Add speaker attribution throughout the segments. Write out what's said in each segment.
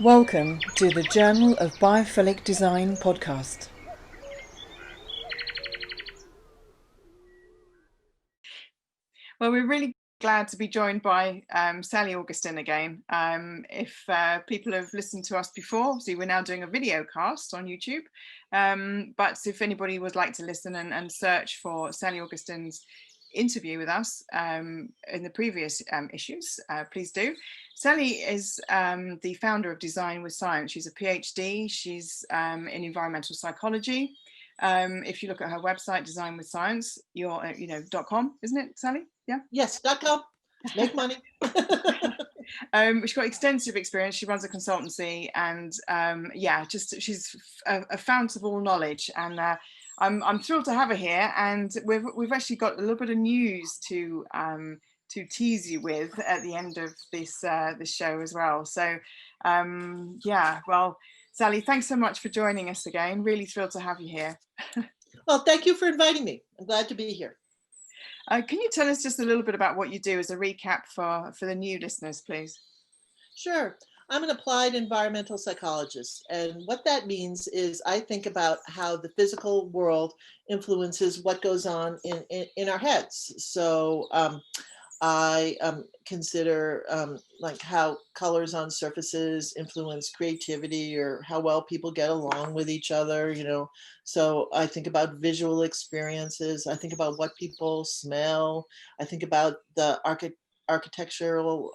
Speaker 1: Welcome to the Journal of Biophilic Design podcast.
Speaker 2: Well, we're really glad to be joined by Sally Augustin again. If people have listened to us before, obviously we're now doing a video cast on YouTube. But if anybody would like to listen and search for Sally Augustin's interview with us in the previous issues, please do. Sally is the founder of Design with Science. She's a PhD. She's in environmental psychology. If you look at her website, Design with Science, .com, isn't it, Sally? Yeah.
Speaker 3: Yes, .com. Make money.
Speaker 2: She's got extensive experience. She runs a consultancy, and she's a fount of all knowledge. And I'm thrilled to have her here. And we've actually got a little bit of news to tease you with at the end of this show as well. So well, Sally, thanks so much for joining us again. Really thrilled to have you here.
Speaker 3: Well, thank you for inviting me. I'm glad to be here.
Speaker 2: Can you tell us just a little bit about what you do as a recap for the new listeners, please?
Speaker 3: Sure. I'm an applied environmental psychologist. And what that means is I think about how the physical world influences what goes on in our heads. So I consider like how colors on surfaces influence creativity, or how well people get along with each other, So I think about visual experiences. I think about what people smell. I think about the architectural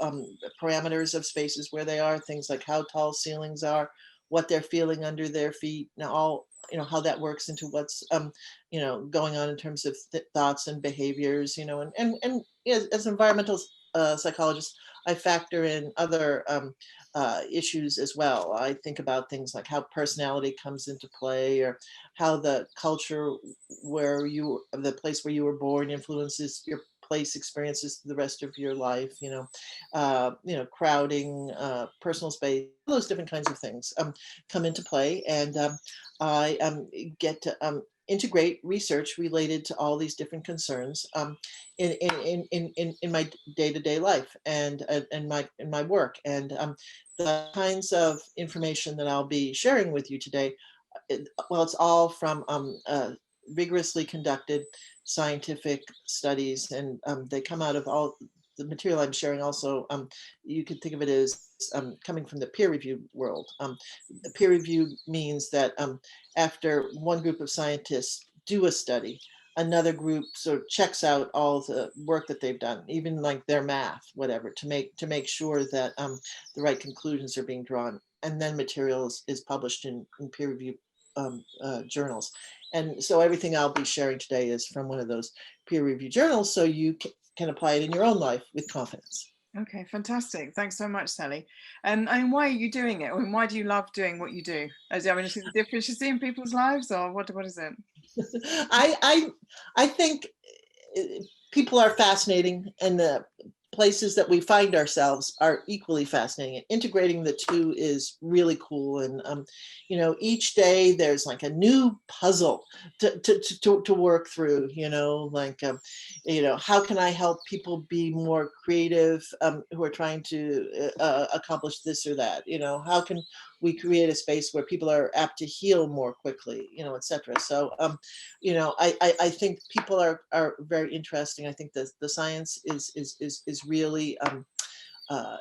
Speaker 3: parameters of spaces where they are, things like how tall ceilings are, what they're feeling under their feet, now how that works into what's going on in terms of thoughts and behaviors, and as environmental psychologists, I factor in other issues as well. I think about things like how personality comes into play, or how the culture the place where you were born influences your place experiences the rest of your life, crowding, personal space, all those different kinds of things come into play. And I get to integrate research related to all these different concerns in my day-to-day life and in my work. And the kinds of information that I'll be sharing with you today, it's all from rigorously conducted scientific studies, and they come out of all the material I'm sharing. Also, you could think of it as coming from the peer review world. The peer review means that after one group of scientists do a study, another group sort of checks out all the work that they've done, even like their math, whatever, to make sure that the right conclusions are being drawn, and then material is published in peer review journals. And so everything I'll be sharing today is from one of those peer review journals, so you can apply it in your own life with confidence.
Speaker 2: Okay, fantastic. Thanks so much, Sally. And why are you doing it? And why do you love doing what you do? Is it a difference you see in people's lives, or what is it?
Speaker 3: I think people are fascinating, and the places that we find ourselves are equally fascinating. Integrating the two is really cool. And each day there's like a new puzzle to work through. How can I help people be more creative who are trying to accomplish this or that? How can we create a space where people are apt to heal more quickly, etc. So, I think people are very interesting. I think the science is really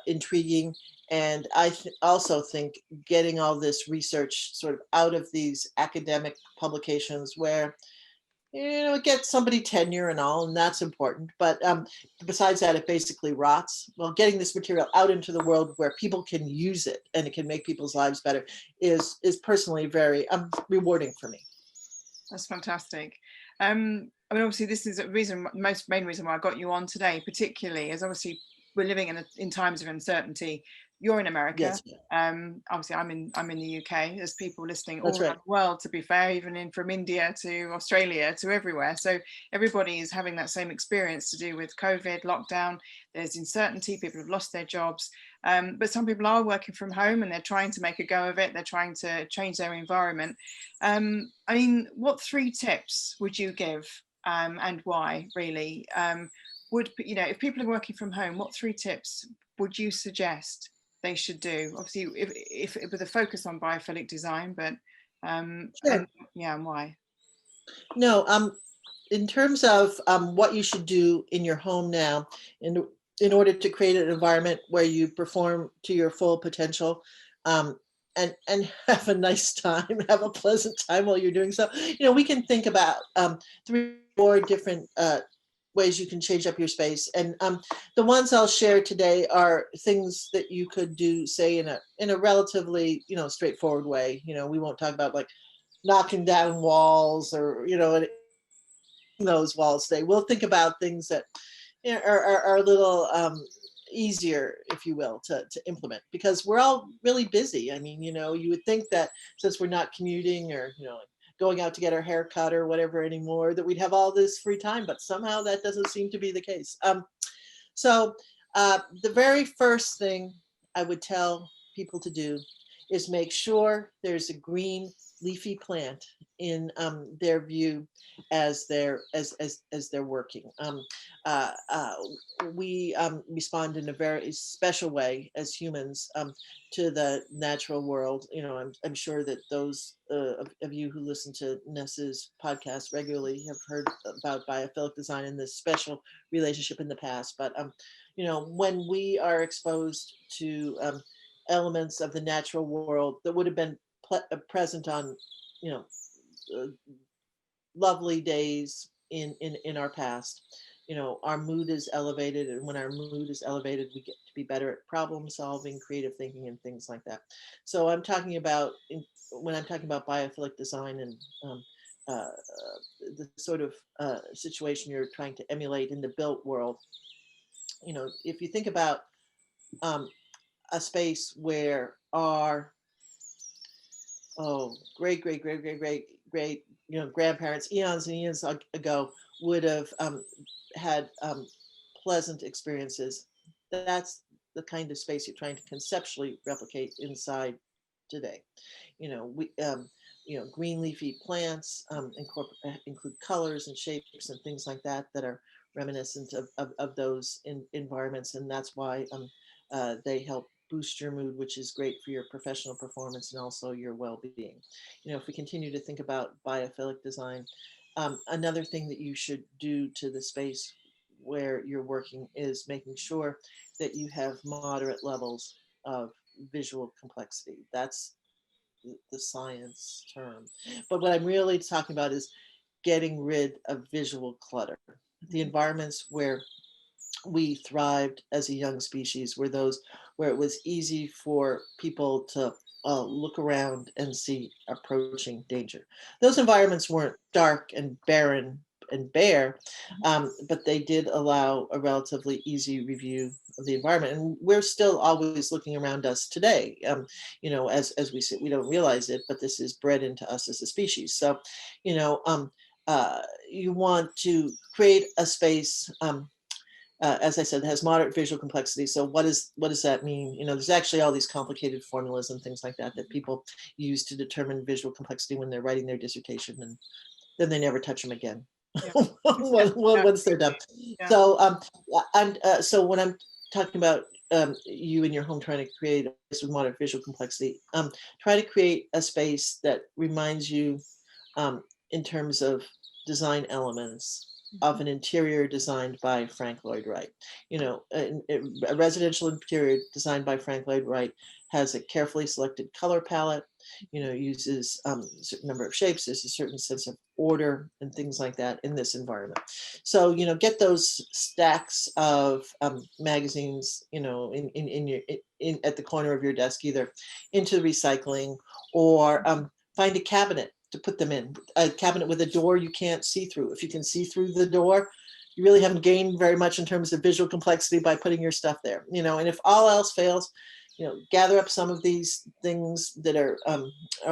Speaker 3: intriguing. And I also think getting all this research sort of out of these academic publications where, it gets somebody tenure and all, and that's important. But besides that, it basically rots. Well, getting this material out into the world where people can use it and it can make people's lives better is personally very rewarding for me.
Speaker 2: That's fantastic. Obviously, this is main reason why I got you on today, particularly as obviously we're living in times of uncertainty. You're in America.
Speaker 3: Yes.
Speaker 2: Obviously, I'm in the UK. There's people listening all
Speaker 3: That's right.
Speaker 2: around the world, to be fair, even from India to Australia to everywhere. So everybody is having that same experience to do with COVID, lockdown. There's uncertainty. People have lost their jobs. But some people are working from home and they're trying to make a go of it. They're trying to change their environment. What 3 tips would you give, and why, really? If people are working from home, what 3 tips would you suggest? they should do? Obviously, if with a focus on biophilic design, but
Speaker 3: Sure.
Speaker 2: and yeah, and why?
Speaker 3: No, in terms of what you should do in your home now, in order to create an environment where you perform to your full potential, and have a nice time, have a pleasant time while you're doing so. We can think about 3 or 4 different ways you can change up your space, and the ones I'll share today are things that you could do, say, in a relatively straightforward way. We won't talk about like knocking down walls or those walls today. We'll think about things that are a little easier, if you will, to implement, because we're all really busy. I mean, you would think that since we're not commuting or going out to get our hair cut or whatever anymore, that we'd have all this free time, but somehow that doesn't seem to be the case. So the very first thing I would tell people to do is make sure there's a green leafy plant in their view as they're working. We respond in a very special way as humans to the natural world. I'm sure that those of you who listen to Nessa's podcast regularly have heard about biophilic design and this special relationship in the past. But when we are exposed to elements of the natural world that would have been present on uh, lovely days in our past, our mood is elevated, and when our mood is elevated, we get to be better at problem solving, creative thinking, and things like that. So I'm talking about when I'm talking about biophilic design and the sort of situation you're trying to emulate in the built world. If you think about a space where our great grandparents eons and eons ago would have had pleasant experiences, that's the kind of space you're trying to conceptually replicate inside today. We green leafy plants include colors and shapes and things like that that are reminiscent of those environments, and that's why they help boost your mood, which is great for your professional performance and also your well-being. If we continue to think about biophilic design, another thing that you should do to the space where you're working is making sure that you have moderate levels of visual complexity. That's the science term. But what I'm really talking about is getting rid of visual clutter. The environments where we thrived as a young species were those where it was easy for people to look around and see approaching danger. Those environments weren't dark and barren and bare, but they did allow a relatively easy review of the environment. And we're still always looking around us today. As we sit, we don't realize it, but this is bred into us as a species. So, you want to create a space, as I said, has moderate visual complexity. So what does that mean? There's actually all these complicated formulas and things like that people use to determine visual complexity when they're writing their dissertation, and then they never touch them again.
Speaker 2: Yeah.
Speaker 3: Once they're done.
Speaker 2: Yeah.
Speaker 3: So when I'm talking about you in your home trying to create a space with moderate visual complexity, try to create a space that reminds you in terms of design elements of an interior designed by Frank Lloyd Wright. A residential interior designed by Frank Lloyd Wright has a carefully selected color palette, uses a certain number of shapes. There's a certain sense of order and things like that in this environment. So, get those stacks of magazines, in at the corner of your desk, either into recycling or find a cabinet to put them in, a cabinet with a door you can't see through. If you can see through the door, you really haven't gained very much in terms of visual complexity by putting your stuff there. And if all else fails, gather up some of these things that are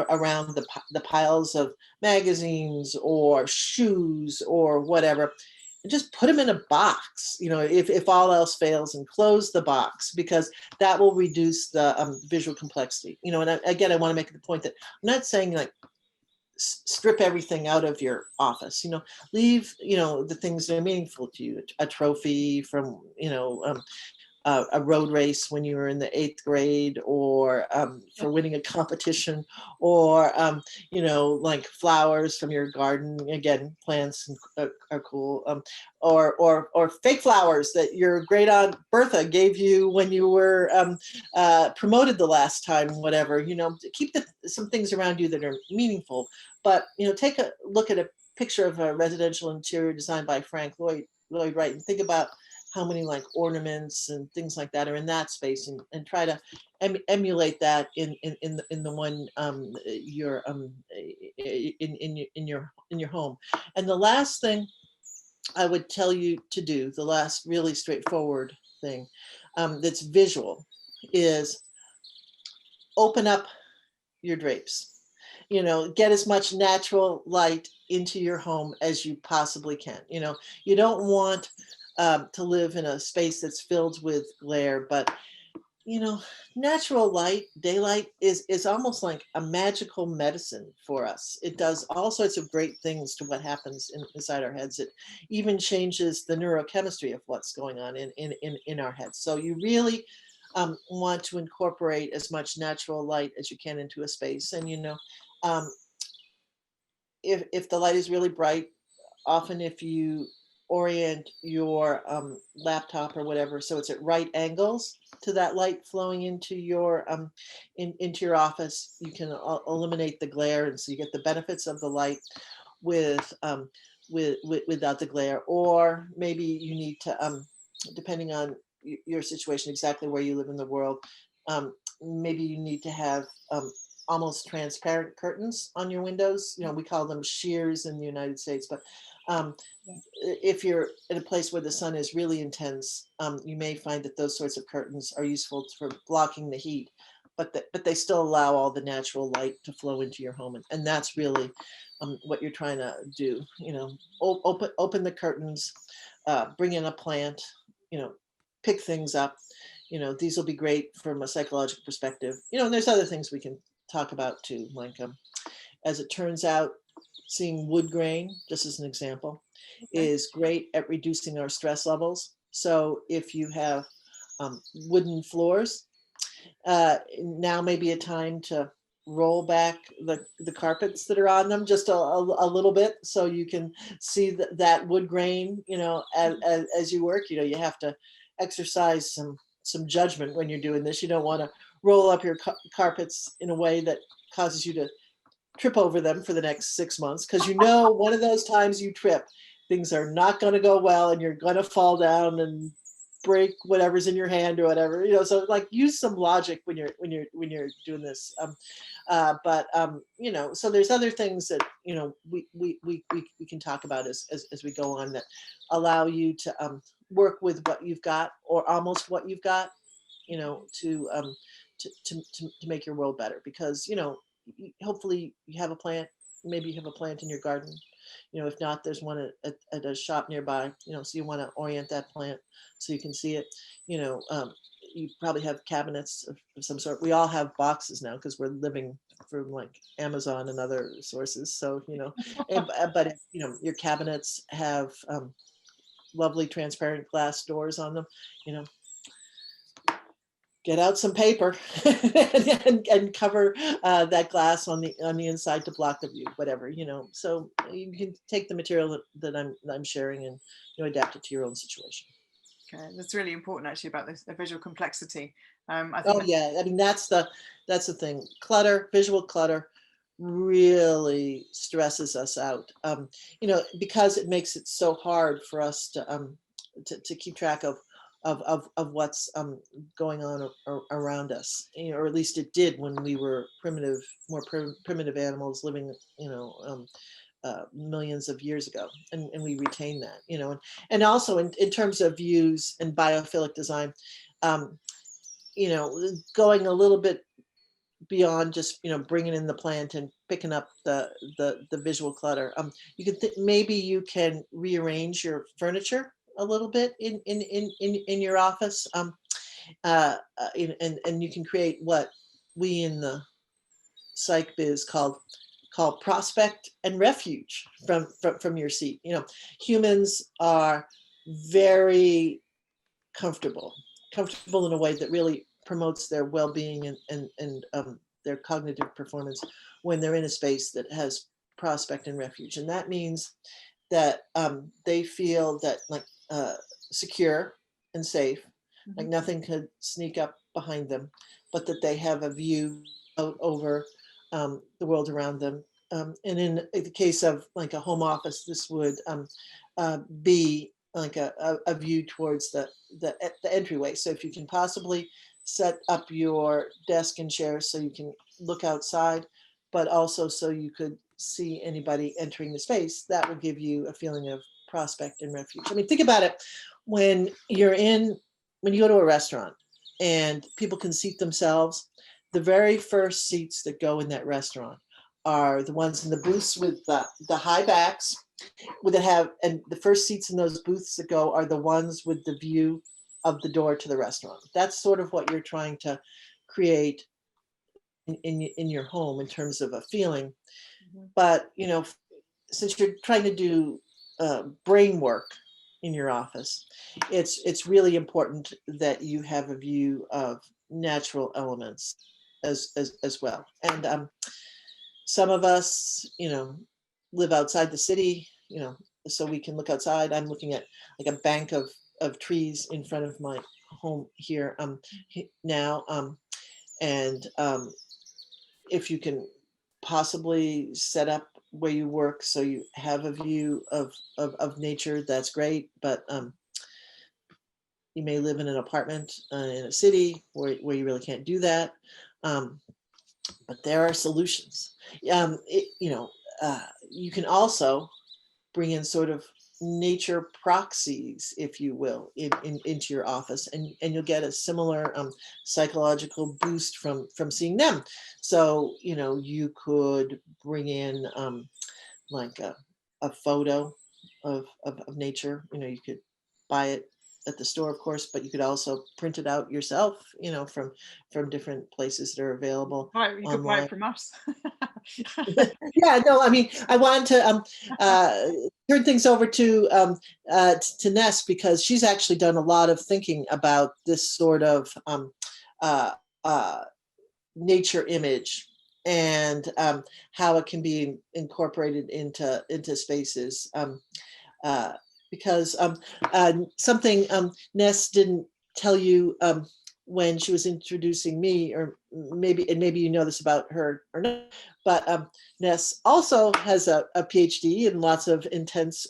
Speaker 3: around the piles of magazines or shoes or whatever, and just put them in a box, if all else fails, and close the box, because that will reduce the visual complexity. And again, I want to make the point that I'm not saying like strip everything out of your office, leave, the things that are meaningful to you, a trophy from, a road race when you were in the 8th grade, or for winning a competition, or like flowers from your garden. Again, plants are cool. Or fake flowers that your great aunt Bertha gave you when you were promoted the last time. Whatever, keep some things around you that are meaningful. But take a look at a picture of a residential interior designed by Frank Lloyd Wright, and think about how many like ornaments and things like that are in that space, and try to emulate that in the one you're in your home. And the last thing I would tell you to do, the last really straightforward thing that's visual, is open up your drapes. Get as much natural light into your home as you possibly can. You don't want to live in a space that's filled with glare, but natural light, daylight is almost like a magical medicine for us. It does all sorts of great things to what happens inside our heads. It even changes the neurochemistry of what's going on in our heads. So you really want to incorporate as much natural light as you can into a space. And if the light is really bright, often if you orient your laptop or whatever so it's at right angles to that light flowing into your into your office, you can eliminate the glare, and so you get the benefits of the light without the glare. Or maybe you need to, depending on your situation, exactly where you live in the world, maybe you need to have almost transparent curtains on your windows. We call them shears in the United States, but if you're in a place where the sun is really intense, you may find that those sorts of curtains are useful for blocking the heat, but they still allow all the natural light to flow into your home, and that's really what you're trying to do. Open the curtains, bring in a plant, pick things up. These will be great from a psychological perspective. And there's other things we can talk about too, like as it turns out, seeing wood grain, just as an example, is great at reducing our stress levels. So if you have wooden floors, now may be a time to roll back the carpets that are on them just a little bit, so you can see that wood grain, as you work. You have to exercise some judgment when you're doing this. You don't want to roll up your carpets in a way that causes you to trip over them for the next 6 months, because one of those times you trip, things are not going to go well, and you're going to fall down and break whatever's in your hand or whatever. So like use some logic when you're doing this. So there's other things that we can talk about as we go on, that allow you to work with what you've got, or almost what you've got, to make your world better. Because hopefully you have a plant. Maybe you have a plant in your garden. If not, there's one at a shop nearby. So you want to orient that plant so you can see it. You probably have cabinets of some sort. We all have boxes now because we're living from like Amazon and other sources. So but if, your cabinets have lovely transparent glass doors on them, get out some paper and cover that glass on the inside to block the view, whatever, So you can take the material that I'm sharing and adapt it to your own situation.
Speaker 2: Okay, that's really important actually about the visual complexity.
Speaker 3: I mean that's the thing. Visual clutter really stresses us out. Because it makes it so hard for us to keep track of what's going on around us, or at least it did when we were more primitive animals living, millions of years ago, and we retain that, and also in terms of views and biophilic design, going a little bit beyond just bringing in the plant and picking up the visual clutter. You can maybe you can rearrange your furniture a little bit in your office, and you can create what we in the psych biz call prospect and refuge from your seat. Humans are very comfortable comfortable in a way that really promotes their well-being and their cognitive performance when they're in a space that has prospect and refuge. And that means that they feel that like secure and safe, like nothing could sneak up behind them, but that they have a view out over the world around them. And in the case of like a home office, this would be like a view towards the entryway. So if you can possibly set up your desk and chairs so you can look outside, but also so you could see anybody entering the space, that will give you a feeling of prospect and refuge. I mean, think about it when you go to a restaurant and people can seat themselves, the very first seats that go in that restaurant are the ones in the booths with the high backs that have, and the first seats in those booths that go are the ones with the view of the door to the restaurant. That's sort of what you're trying to create in your home in terms of a feeling. But, you know, since you're trying to do brain work in your office, it's really important that you have a view of natural elements as well. And some of us, you know, live outside the city, you know, so we can look outside. I'm looking at like a bank of trees in front of my home here now. And if you can possibly set up where you work so you have a view of nature, that's great. But you may live in an apartment in a city where you really can't do that. But there are solutions. You can also bring in sort of nature proxies, if you will, into your office, and you'll get a similar psychological boost from seeing them. So, you know, you could bring in like a photo of nature. You know, you could buy it at the store, of course, but you could also print it out yourself, you know, from different places that are available
Speaker 2: Right, you could buy
Speaker 3: online.
Speaker 2: it from us.
Speaker 3: Yeah, no, I mean, I wanted to turn things over to Ness, because she's actually done a lot of thinking about this sort of nature image and how it can be incorporated into spaces. Because something Ness didn't tell you when she was introducing me, or maybe you know this about her or not, but Ness also has a PhD and lots of intense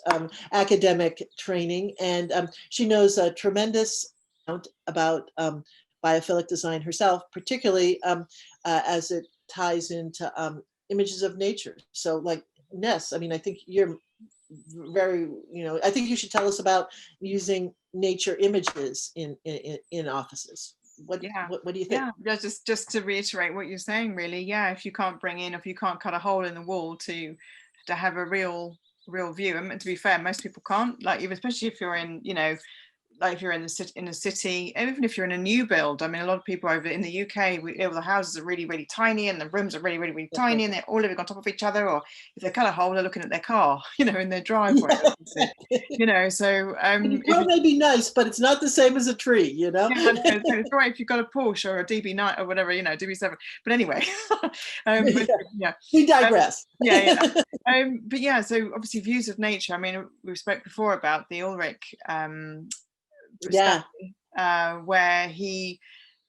Speaker 3: academic training, and she knows a tremendous amount about biophilic design herself, particularly as it ties into images of nature. So like Ness, I mean, I think you're very, you know, I think you should tell us about using nature images in offices. What do you think?
Speaker 2: Yeah, just to reiterate what you're saying, really. Yeah, if you can't cut a hole in the wall to have a real view, and to be fair, most people can't, like, even especially if you're in, you know, like if you're in a city, even if you're in a new build. I mean, a lot of people over in the UK, the houses are really, really tiny, and the rooms are really, really, really tiny, and they're all living on top of each other. Or if they cut a hole, they're looking at their car, you know, in their driveway.
Speaker 3: Yeah.
Speaker 2: You know, so
Speaker 3: your car may be nice, but it's not the same as a tree, you know.
Speaker 2: Yeah, no, it's right if you've got a Porsche or a DB9 or whatever, you know, DB7. But anyway,
Speaker 3: yeah. We digress.
Speaker 2: But yeah, so obviously views of nature. I mean, we spoke before about the Ulrich study, where he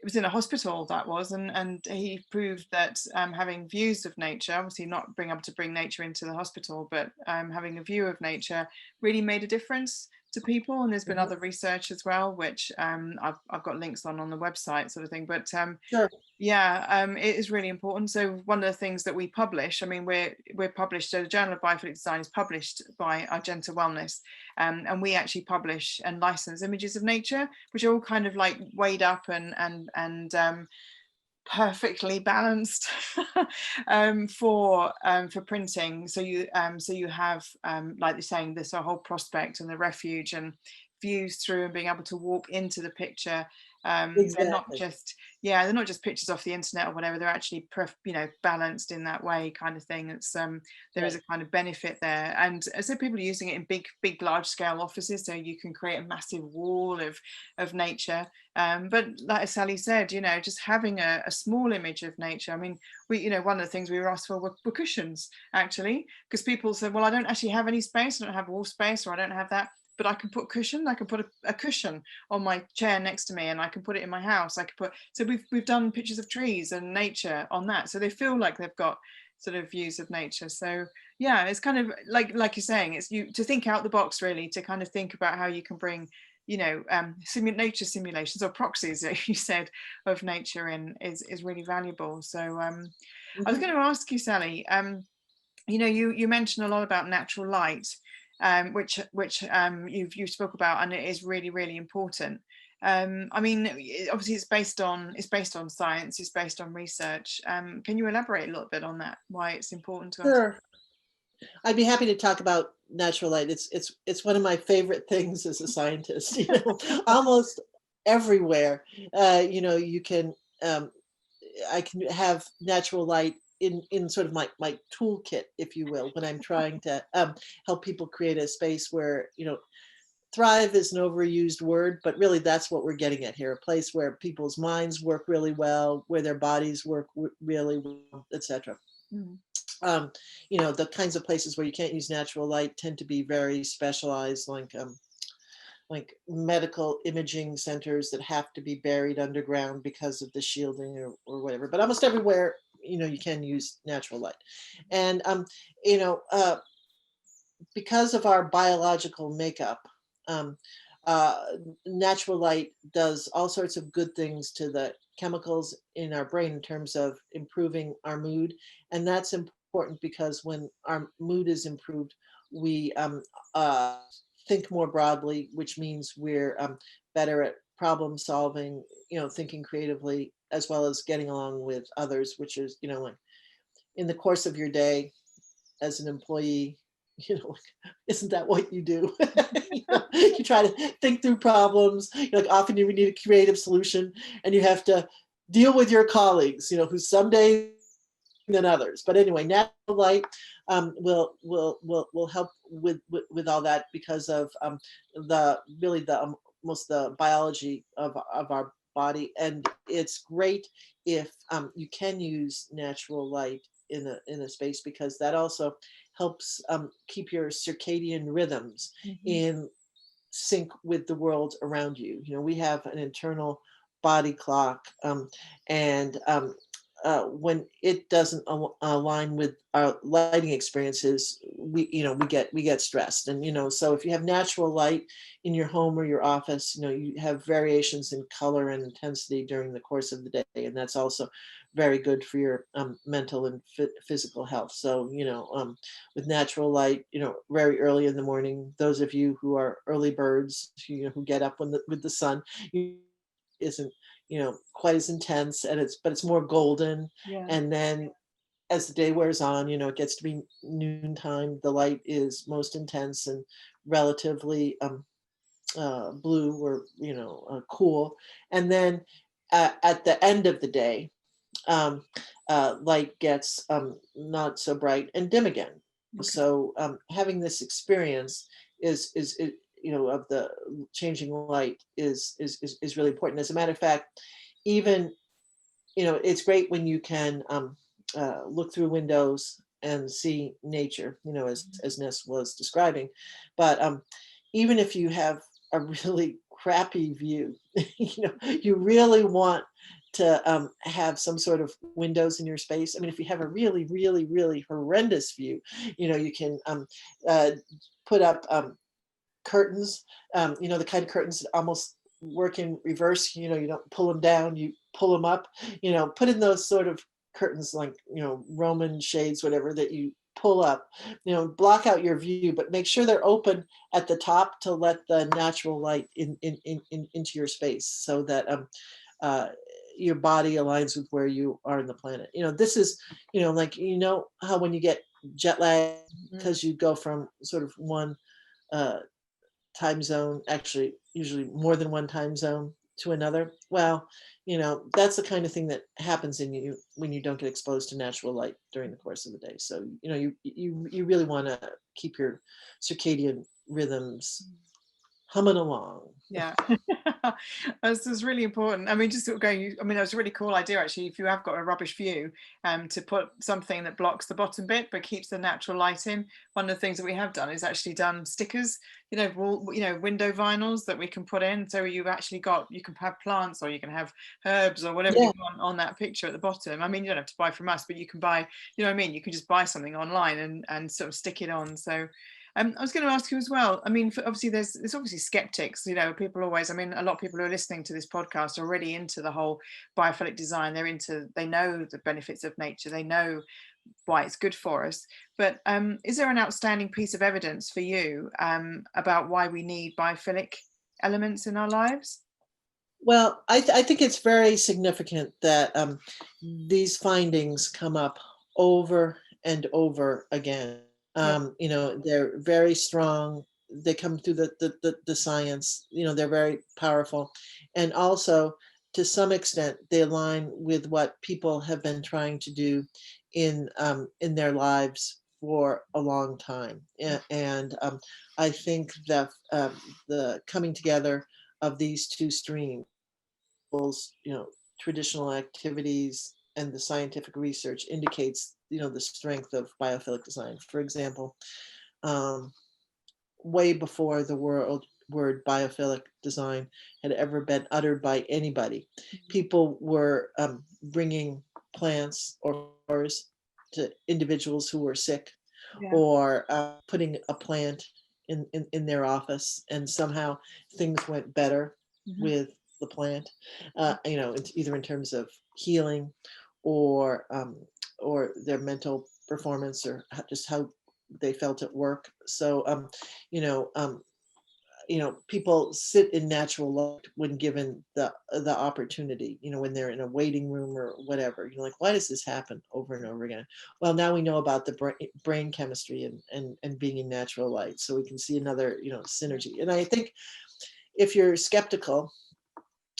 Speaker 2: was in a hospital, that was, and he proved that having views of nature, obviously not being able to bring nature into the hospital, but having a view of nature really made a difference to people. And there's been other research as well, which I've got links on the website, sort of thing. But
Speaker 3: sure.
Speaker 2: Yeah, it is really important. So one of the things that we publish, I mean, we're published, so the Journal of Biophilic Design is published by Argenta Wellness, and we actually publish and license images of nature, which are all kind of like weighed up and perfectly balanced for printing. So you have, like you're saying, this whole prospect and the refuge and views through, and being able to walk into the picture They're not
Speaker 3: Exactly.
Speaker 2: just, yeah, they're not just pictures off the internet or whatever. They're actually balanced in that way, kind of thing. It's there is
Speaker 3: Right.
Speaker 2: a kind of benefit there, and as I said, people are using it in big large scale offices, so you can create a massive wall of nature. But like Sally said, just having a small image of nature. I mean, one of the things we were asked for were cushions, actually, because people said, well, I don't actually have any space, I don't have wall space, or I don't have that, but I can put cushion. I can put a cushion on my chair next to me, and I can put it in my house. I can put, so we've done pictures of trees and nature on that, so they feel like they've got sort of views of nature. So yeah, it's kind of like you're saying, it's you to think out the box, really, to kind of think about how you can bring nature simulations or proxies that you said of nature in is really valuable. So I was
Speaker 3: Mhm.
Speaker 2: going to ask you, Sally, you mentioned a lot about natural light, which you spoke about, and it is really, really important. I mean, obviously it's based on science, it's based on research. Can you elaborate a little bit on that, why it's important to us?
Speaker 3: Sure. I'd be happy to talk about natural light. It's one of my favorite things as a scientist. Almost everywhere, you can. Um, I can have natural light in sort of my toolkit, if you will, when I'm trying to help people create a space where thrive is an overused word, but really that's what we're getting at here, a place where people's minds work really well, where their bodies work really well, etc.
Speaker 2: Mm.
Speaker 3: um, the kinds of places where you can't use natural light tend to be very specialized, like medical imaging centers that have to be buried underground because of the shielding or whatever. But almost everywhere, you can use natural light. And you know, uh, because of our biological makeup, um, uh, natural light does all sorts of good things to the chemicals in our brain in terms of improving our mood. And that's important because when our mood is improved, we think more broadly, which means we're better at problem solving, thinking creatively, as well as getting along with others, which is, like in the course of your day as an employee, isn't that what you do? You try to think through problems. Like often you need a creative solution, and you have to deal with your colleagues. Who some days than others. But anyway, natural light will help with all that because of the most the biology of our body, and it's great if you can use natural light in a space, because that also helps keep your circadian rhythms
Speaker 2: Mhm.
Speaker 3: in sync with the world around you. We have an internal body clock, and when it doesn't align with our lighting experiences, we get stressed. And so if you have natural light in your home or your office, you have variations in color and intensity during the course of the day, and that's also very good for your mental and physical health. So with natural light, very early in the morning, those of you who are early birds, who get up with the sun, isn't quite as intense, and it's more golden.
Speaker 2: Yeah.
Speaker 3: And then as the day wears on, it gets to be noontime, the light is most intense and relatively blue, or cool. And then at the end of the day, um, light gets not so bright and dim again.
Speaker 2: Okay.
Speaker 3: So having this experience of the changing light is really important. As a matter of fact, even it's great when you can look through windows and see nature, as Ness was describing. But even if you have a really crappy view, you really want to have some sort of windows in your space. I mean, if you have a really, really, really horrendous view, you can uh, put up curtains, the kind of curtains that almost work in reverse. You don't pull them down, you pull them up. Put in those sort of curtains, like Roman shades, whatever, that you pull up. Block out your view, but make sure they're open at the top to let the natural light into your space, so that uh, your body aligns with where you are in the planet. This is like how when you get jet lag
Speaker 2: Mm.
Speaker 3: because you go from sort of one uh, time zone, actually usually more than one time zone, to another. Well, that's the kind of thing that happens in you when you don't get exposed to natural light during the course of the day. So, you really want to keep your circadian rhythms humming along.
Speaker 2: Yeah, this is really important. I mean, just sort of going, I mean, that's a really cool idea, actually, if you have got a rubbish view, to put something that blocks the bottom bit but keeps the natural light in. One of the things that we have done is actually done stickers, window vinyls that we can put in. So you can have plants, or you can have herbs, or whatever you want on that picture at the bottom. I mean, you don't have to buy from us, but you can buy, you know what I mean? You can just buy something online and sort of stick it on. So I was going to ask you as well. I mean, obviously, there's obviously skeptics. People always. I mean, a lot of people who are listening to this podcast are already into the whole biophilic design. They know the benefits of nature. They know why it's good for us. But is there an outstanding piece of evidence for you about why we need biophilic elements in our lives?
Speaker 3: Well, I think it's very significant that these findings come up over and over again. They're very strong. They come through the science. They're very powerful, and also to some extent they align with what people have been trying to do in their lives for a long time. And I think that the coming together of these two streams, traditional activities and the scientific research, indicates the strength of biophilic design. For example, way before the word biophilic design had ever been uttered by anybody, people were bringing plants or flowers to individuals who were sick, or putting a plant in their office, and somehow things went better with the plant, either in terms of healing or their mental performance, or just how they felt at work. So, people sit in natural light when given the opportunity, when they're in a waiting room or whatever. Like, why does this happen over and over again? Well, now we know about the brain chemistry and being in natural light, so we can see another, synergy. And I think if you're skeptical,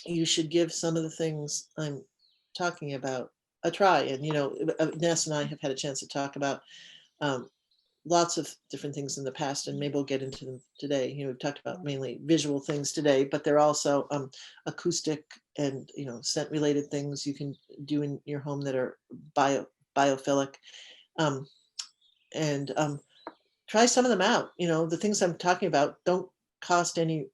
Speaker 3: you should give some of the things I'm talking about a try. And, Ness and I have had a chance to talk about lots of different things in the past, and maybe we'll get into them today. We've talked about mainly visual things today, but there are also acoustic and, scent related things you can do in your home that are biophilic. And try some of them out. The things I'm talking about don't cost any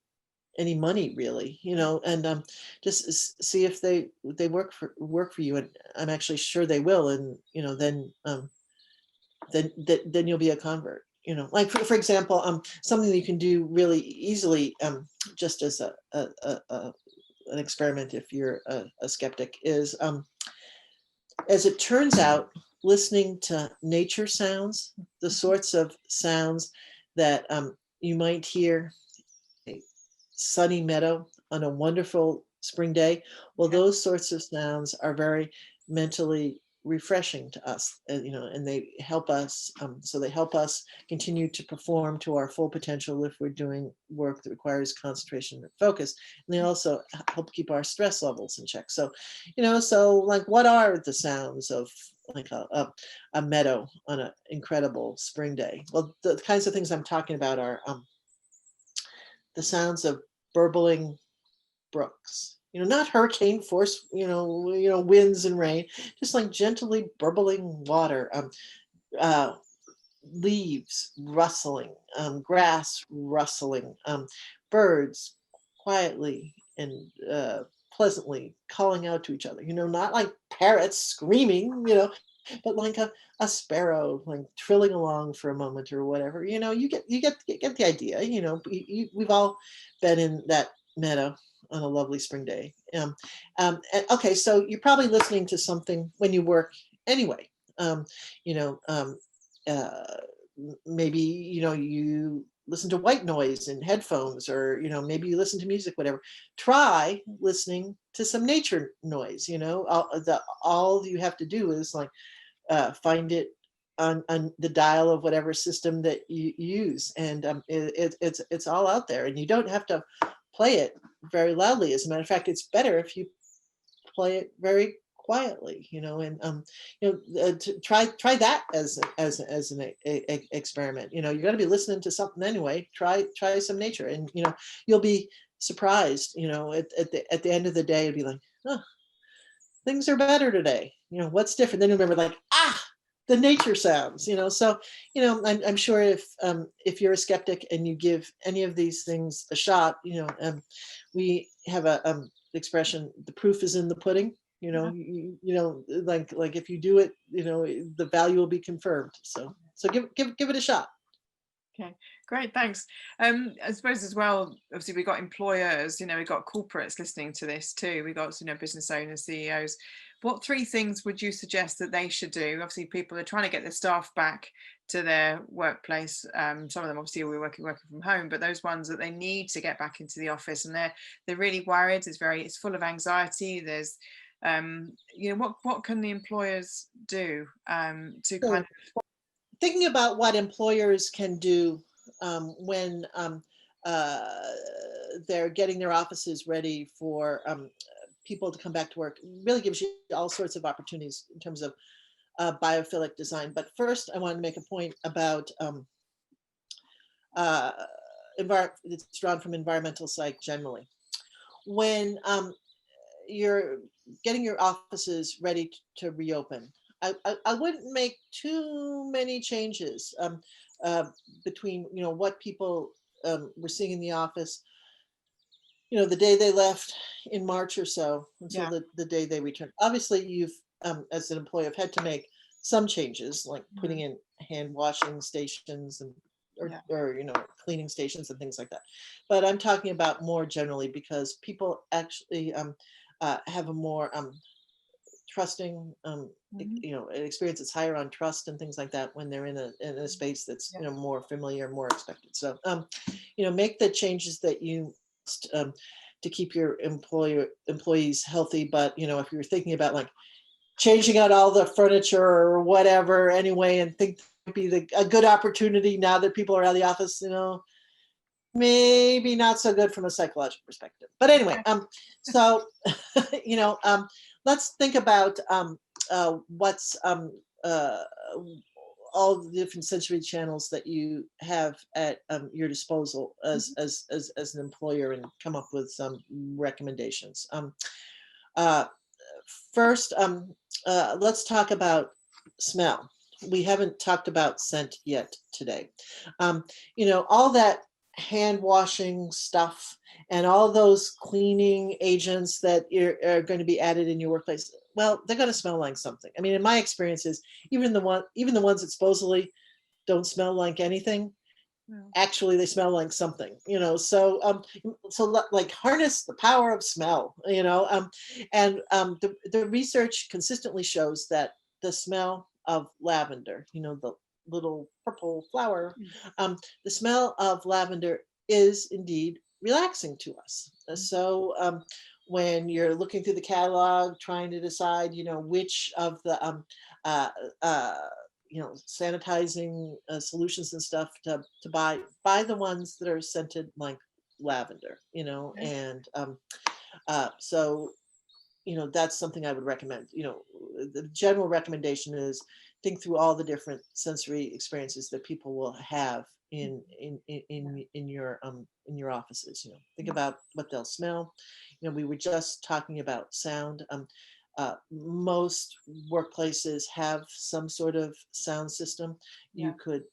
Speaker 3: money, really, and just see if they work for you. And I'm actually sure they will. And then you'll be a convert. Like for example, something that you can do really easily, just as an experiment, if you're a skeptic, is, as it turns out, listening to nature sounds, the sorts of sounds that you might hear a sunny meadow on a wonderful spring day. Well, those sorts of sounds are very mentally refreshing to us, and they help us. So they help us continue to perform to our full potential if we're doing work that requires concentration and focus. And they also help keep our stress levels in check. So, so like, what are the sounds of like a meadow on an incredible spring day? Well, the kinds of things I'm talking about are the sounds of burbling brooks, not hurricane force, winds and rain, just like gently burbling water, leaves rustling, grass rustling, birds quietly and pleasantly calling out to each other, not like parrots screaming, but like a sparrow like trilling along for a moment or whatever. You get the idea. We've all been in that meadow on a lovely spring day. Okay, so you're probably listening to something when you work anyway. Maybe you listen to white noise in headphones, or maybe you listen to music, whatever. Try listening to some nature noise. All you have to do is like find it on the dial of whatever system that you use, and it's all out there, and you don't have to play it very loudly. As a matter of fact, it's better if you play it very quietly, and try that as an experiment. You're going to be listening to something anyway. Try some nature, and you'll be surprised. At the end of the day, it'll be like, oh, things are better today. What's different? Then you remember, like, the nature sounds. So I'm sure if you're a skeptic and you give any of these things a shot, we have a expression: the proof is in the pudding. Like if you do it, the value will be confirmed. So give it a shot.
Speaker 2: Okay, great, thanks. I suppose as well, obviously we've got employers, we've got corporates listening to this too. We've got, business owners, CEOs. What 3 things would you suggest that they should do? Obviously people are trying to get their staff back to their workplace. Some of them obviously we're working from home, but those ones that they need to get back into the office, and they're really worried. It's full of anxiety. There's what can the employers do to kind of
Speaker 3: thinking about what employers can do when they're getting their offices ready for people to come back to work really gives you all sorts of opportunities in terms of biophilic design. But first, I want to make a point about it's drawn from environmental psych generally. When you're getting your offices ready to reopen, I wouldn't make too many changes between what people were seeing in the office, the day they left in March or so until the day they returned. Obviously, you've as an employer have had to make some changes, like putting in hand washing stations and or cleaning stations and things like that. But I'm talking about more generally because people actually have a more trusting experience that's higher on trust and things like that when they're in a space that's more familiar, more expected. So make the changes that you must to keep your employees healthy. But if you're thinking about like changing out all the furniture or whatever anyway, and think would be a good opportunity now that people are out of the office, maybe not so good from a psychological perspective. But anyway, so let's think about what's all the different sensory channels that you have at your disposal as an employer, and come up with some recommendations. First, let's talk about smell. We haven't talked about scent yet today. All that hand washing stuff and all those cleaning agents that are going to be added in your workplace, well, they're going to smell like something. I mean, in my experiences, even the ones that supposedly don't smell like anything, actually they smell like something. So like harness the power of smell. And the research consistently shows that the smell of lavender, the little purple flower, the smell of lavender is indeed relaxing to us. So when you're looking through the catalog, trying to decide, which of the sanitizing solutions and stuff to buy the ones that are scented like lavender, and so that's something I would recommend. The general recommendation is think through all the different sensory experiences that people will have in your offices. Think about what they'll smell. We were just talking about sound. Most workplaces have some sort of sound system. You could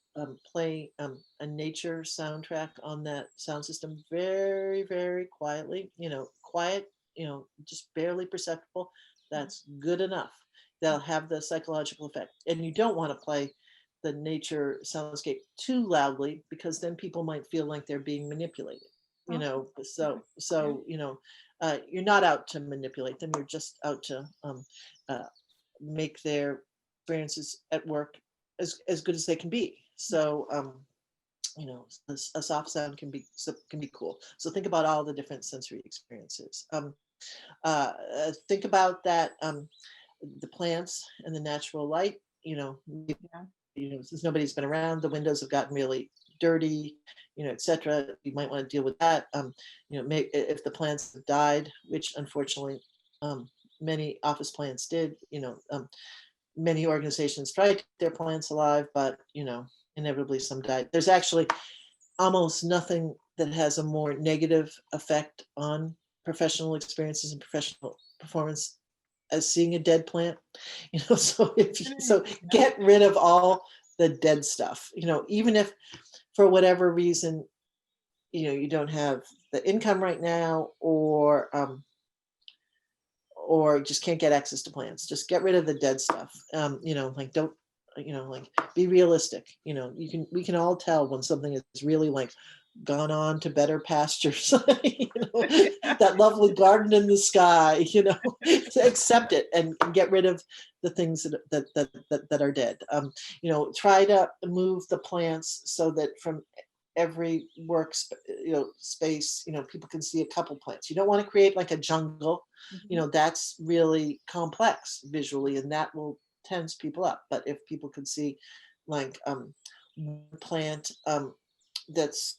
Speaker 3: play a nature soundtrack on that sound system very, very quietly, quiet, just barely perceptible. That's good enough. They'll have the psychological effect. And you don't want to play the nature soundscape too loudly, because then people might feel like they're being manipulated. You're not out to manipulate them. You're just out to make their experiences at work as good as they can be. So, a soft sound can be cool. So think about all the different sensory experiences. Think about that, the plants and the natural light. Since nobody's been around, the windows have gotten really dirty, etc. You might want to deal with that. If the plants have died, which unfortunately many office plants did, many organizations tried to keep their plants alive, but inevitably some died. There's actually almost nothing that has a more negative effect on professional experiences and professional performance as seeing a dead plant. So get rid of all the dead stuff. Even if for whatever reason you don't have the income right now, or just can't get access to plants, just get rid of the dead stuff. Don't be realistic. We can all tell when something is really gone on to better pastures. That lovely garden in the sky. Accept it and get rid of the things that are dead. Try to move the plants so that from every space, people can see a couple plants. You don't want to create like a jungle. That's really complex visually, and that will tense people up. But if people could see one plant that's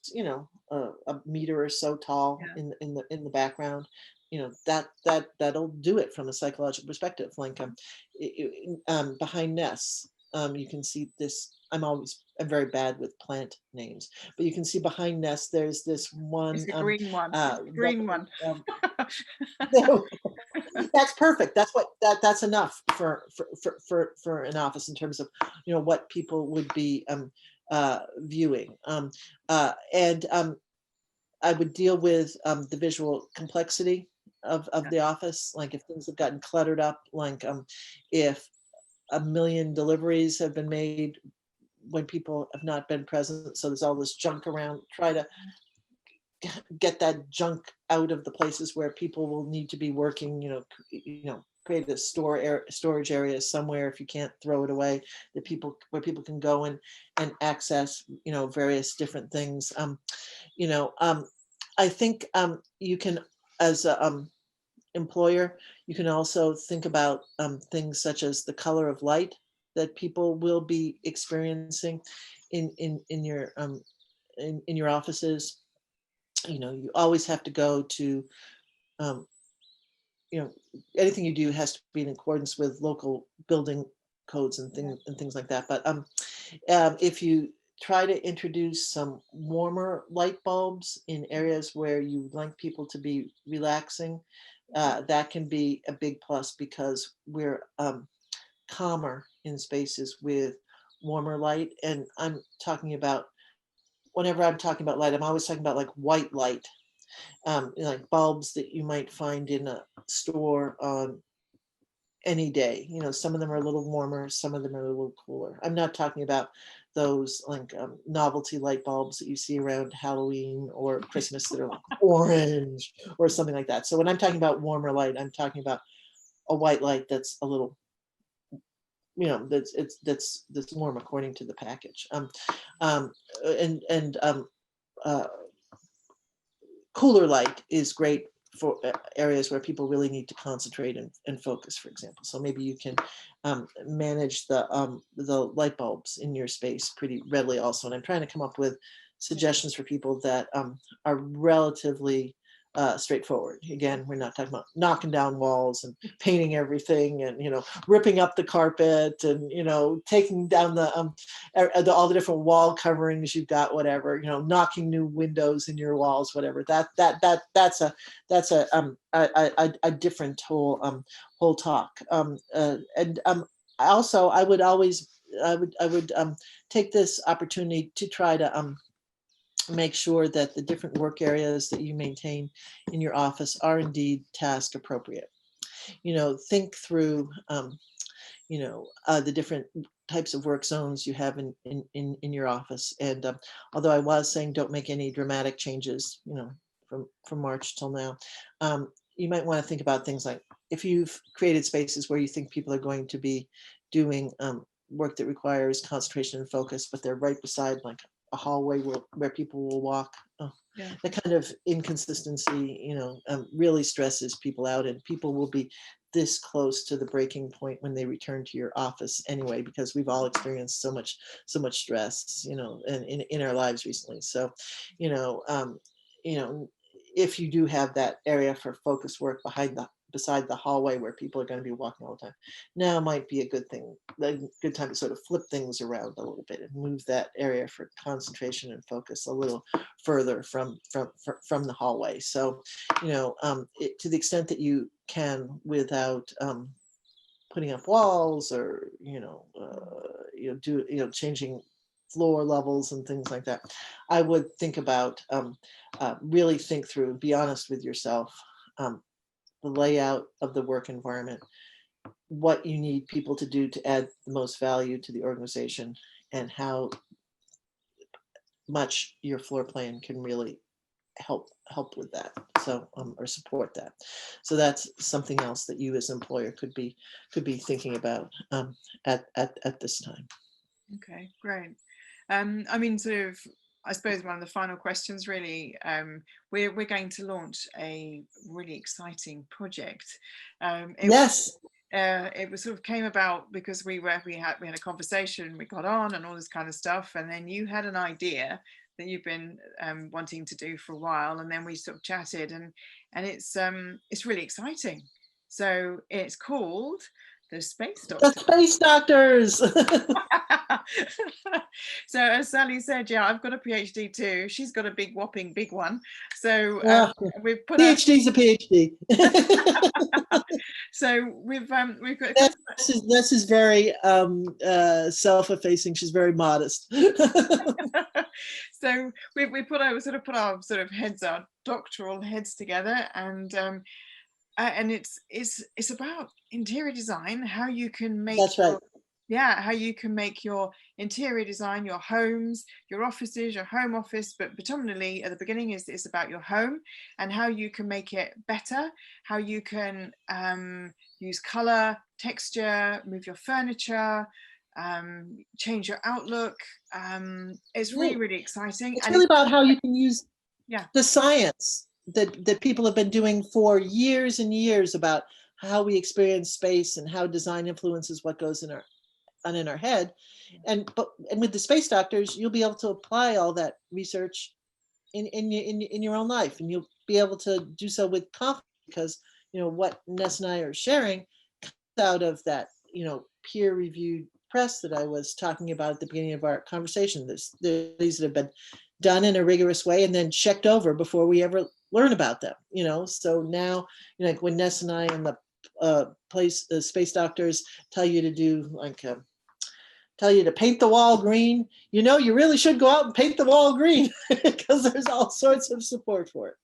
Speaker 3: a meter or so tall in the background, that'll do it from a psychological perspective. Behind nests, you can see this. I'm very bad with plant names, but you can see behind nests there's this one.
Speaker 2: It's a green one. Green one.
Speaker 3: That's perfect. That's enough for an office in terms of what people would be viewing. And I would deal with the visual complexity of the office. Like if things have gotten cluttered up, if a million deliveries have been made when people have not been present, so there's all this junk around, try to get that junk out of the places where people will need to be working. Create a storage area somewhere, if you can't throw it away, where people can go and access various different things. I think you can, as a employer, you can also think about things such as the color of light that people will be experiencing in your offices. You always have to go to anything you do has to be in accordance with local building codes and things like that. But if you try to introduce some warmer light bulbs in areas where you like people to be relaxing, that can be a big plus, because we're calmer in spaces with warmer light. And whenever I'm talking about light, I'm always talking about white light, like bulbs that you might find in a store on any day. Some of them are a little warmer, some of them are a little cooler. I'm not talking about those novelty light bulbs that you see around Halloween or Christmas that are orange or something like that. So when I'm talking about warmer light, I'm talking about a white light that's a little, that's warm according to the package. Cooler light is great for areas where people really need to concentrate and focus, for example. So maybe you can manage the light bulbs in your space pretty readily also. And I'm trying to come up with suggestions for people that are relatively straightforward. Again, we're not talking about knocking down walls and painting everything and ripping up the carpet and taking down all the different wall coverings you've got, whatever, knocking new windows in your walls, whatever. That's a different whole talk. Also, I would take this opportunity to try to make sure that the different work areas that you maintain in your office are indeed task appropriate. Think through, the different types of work zones you have in your office. And although I was saying don't make any dramatic changes, from March till now, you might want to think about things like, if you've created spaces where you think people are going to be doing work that requires concentration and focus, but they're right beside a hallway where people will walk. The kind of inconsistency, really stresses people out, and people will be this close to the breaking point when they return to your office anyway, because we've all experienced so much stress, in our lives recently. So, you know, if you do have that area for focus work beside the hallway where people are going to be walking all the time, now might be a good time to sort of flip things around a little bit and move that area for concentration and focus a little further from the hallway. So, to the extent that you can, without putting up walls or changing floor levels and things like that, I would think about really think through, be honest with yourself, the layout of the work environment, what you need people to do to add the most value to the organization, and how much your floor plan can really help with that. So or support that. So that's something else that you as an employer could be thinking about at this time.
Speaker 2: Okay, great. I suppose one of the final questions really, we're going to launch a really exciting project.
Speaker 3: Yes.
Speaker 2: It was sort of came about because we had a conversation, we got on and all this kind of stuff, and then you had an idea that you've been wanting to do for a while, and then we sort of chatted, and it's really exciting. So it's called the Space Doctor.
Speaker 3: The Space Doctors.
Speaker 2: So as Sally said, yeah, I've got a PhD too. She's got a big whopping big one. So we've put
Speaker 3: PhD's a PhD.
Speaker 2: So we've got
Speaker 3: this is very self-effacing. She's very modest.
Speaker 2: So we put our heads, our doctoral heads together, and it's about interior design, how you can make how you can make your interior design, your homes, your offices, your home office, but predominantly at the beginning it's about your home and how you can make it better, how you can use color, texture, move your furniture, change your outlook. It's really exciting.
Speaker 3: It's really about how you can use the science that people have been doing for years and years about how we experience space and how design influences what goes in our head. And with the Space Doctors, you'll be able to apply all that research in your own life, and you'll be able to do so with confidence, because what Ness and I are sharing comes out of that peer-reviewed press that I was talking about at the beginning of our conversation. There's these that have been done in a rigorous way and then checked over before we ever learn about them. So now, like when Ness and I and the Space Doctors tell you to do tell you to paint the wall green, you really should go out and paint the wall green, because there's all sorts of support for it.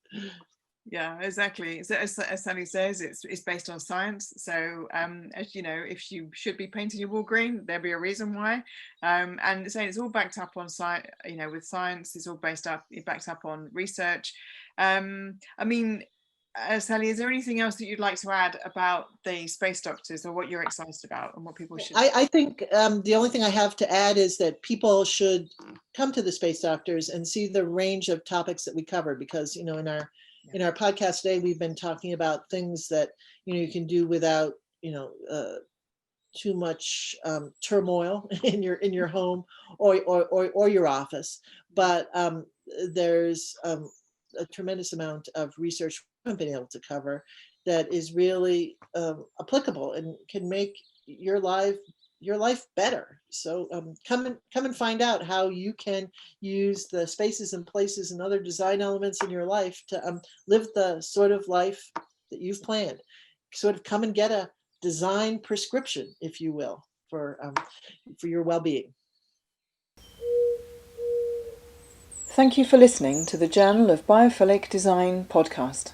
Speaker 2: Yeah, exactly. So as Sally says, it's based on science. So as you know, if you should be painting your wall green, there'll be a reason why. And saying it's all backed up on science. With science, it's all backed up on research. Sally, is there anything else that you'd like to add about the Space Doctors, or what you're excited about and what people should?
Speaker 3: I think the only thing I have to add is that people should come to the Space Doctors and see the range of topics that we cover, because in our podcast today, we've been talking about things that you can do without too much turmoil in your home or your office. But there's a tremendous amount of research we haven't been able to cover that is really applicable and can make your life better. So come and find out how you can use the spaces and places and other design elements in your life to live the sort of life that you've planned. Sort of come and get a design prescription, if you will, for your well-being.
Speaker 1: Thank you for listening to the Journal of Biophilic Design podcast.